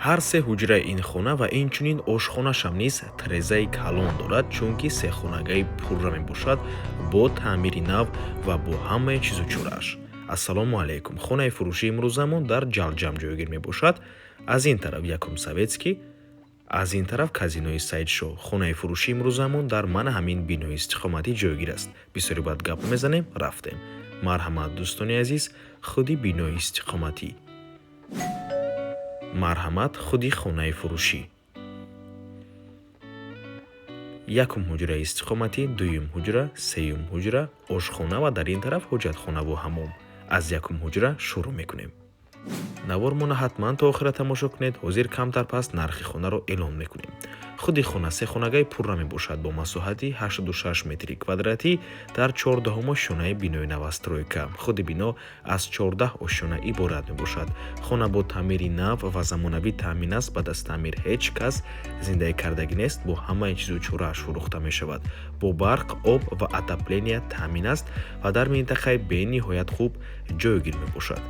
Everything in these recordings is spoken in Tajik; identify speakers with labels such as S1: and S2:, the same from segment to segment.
S1: ҳар се ҳуҷраи ин хона ва инчунин ошхонашам низ трезаи калон дорад, чунки сехонагаи пурра мебошад бо таъмири нав ва бо ҳамаи чизу чорааш. Ассалому алайкум. Хонаи фурӯши имрӯзамон дар Ҷалҷам ҷойгир мебошад. Аз ин тараф Якум Советский, аз ин тараф казинои Саидшоҳ. Хонаи фурӯши имрӯзамон дар мана ҳамин бинои истиқоматӣ ҷойгир аст. Бисёри баъд гап мезанем, рафтем. Марҳамат дӯстони азиз, худи бинои истиқоматӣ. Марҳамат, худи хонаи фурӯшӣ. Якум ҳуҷраи истиқоматӣ, дуюм ҳуҷра, сеюм ҳуҷра, ошхона ва дар ин тараф ҳоҷатхонаву ҳаммом. Аз якум ҳуҷра шурӯъ мекунем. Навормона ҳатман то охира тамошо кунед. Ҳозир камтар пас нархи хонаро эълон мекунем. худи хона сехонагаи пурра мебошад бо масоҳати 86 метри квадратӣ дар 14 ошёнаи бинои новостройка. Худи бино аз 14 ошёна иборат мебошад. Хона бо таъмири нав ва замонавӣ таъмин аст. Баъд аз таъмир ҳеҷ кас зиндаи кардагӣ нест. Бо ҳамаи чизу чорааш фурӯхта мешавад. Бо барқ, об ва отопления таъмин аст ва дар минтақаи бениҳоят хуб ҷойгир мебошад.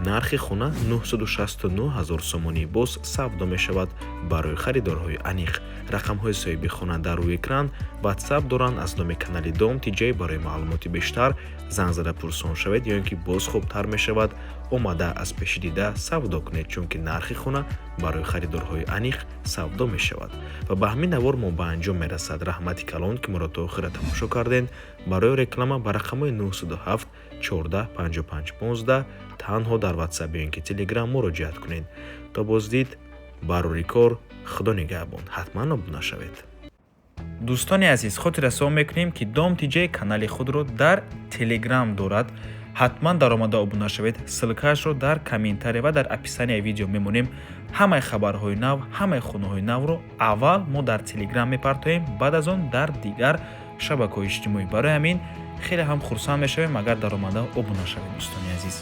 S1: нархи хона 969 000 сомонӣ боз савдо мешавад. Барои харидорҳои аниқ рақамҳои соҳиби хона дар рӯи экран ватсап доранд. Аз номи канали Дом Тиҷей барои маълумоти бештар занг зада пурсон шавед ё ин ки боз хубтар мешавад. омада аз пеши дида савдо кунед, чунки нархи хона барои харидорҳои аниқ савдо мешавад. Ва ба ҳамин навор мо ба анҷом мерасад. Раҳмати калон ки моро то охира тамошо карден. Барои реклама ба рақамҳои 907 14 55 15 танҳо дар ватсап ё ин ки телеграм муроҷиат кунед. То боздид, барори кор, худо нигаҳбон. ҳатман обуна шавед. дӯстони азиз, хотир расо мекунем ки Дом Тиҷей канали худро дар телеграм дорад. ҳатман даромада обуна шавед. ссилкаашро дар комментария ва дар описанияи видео мемонем. ҳамаи хабарҳои нав, ҳамаи хонаҳои навро аввал мо дар телеграм мепартоем, баъд аз он дар дигар шабакаҳои иҷтимоӣ. барои ҳамин хеле ҳам хурсанд мешавем агар даромада обуна шавед. дӯстони азиз.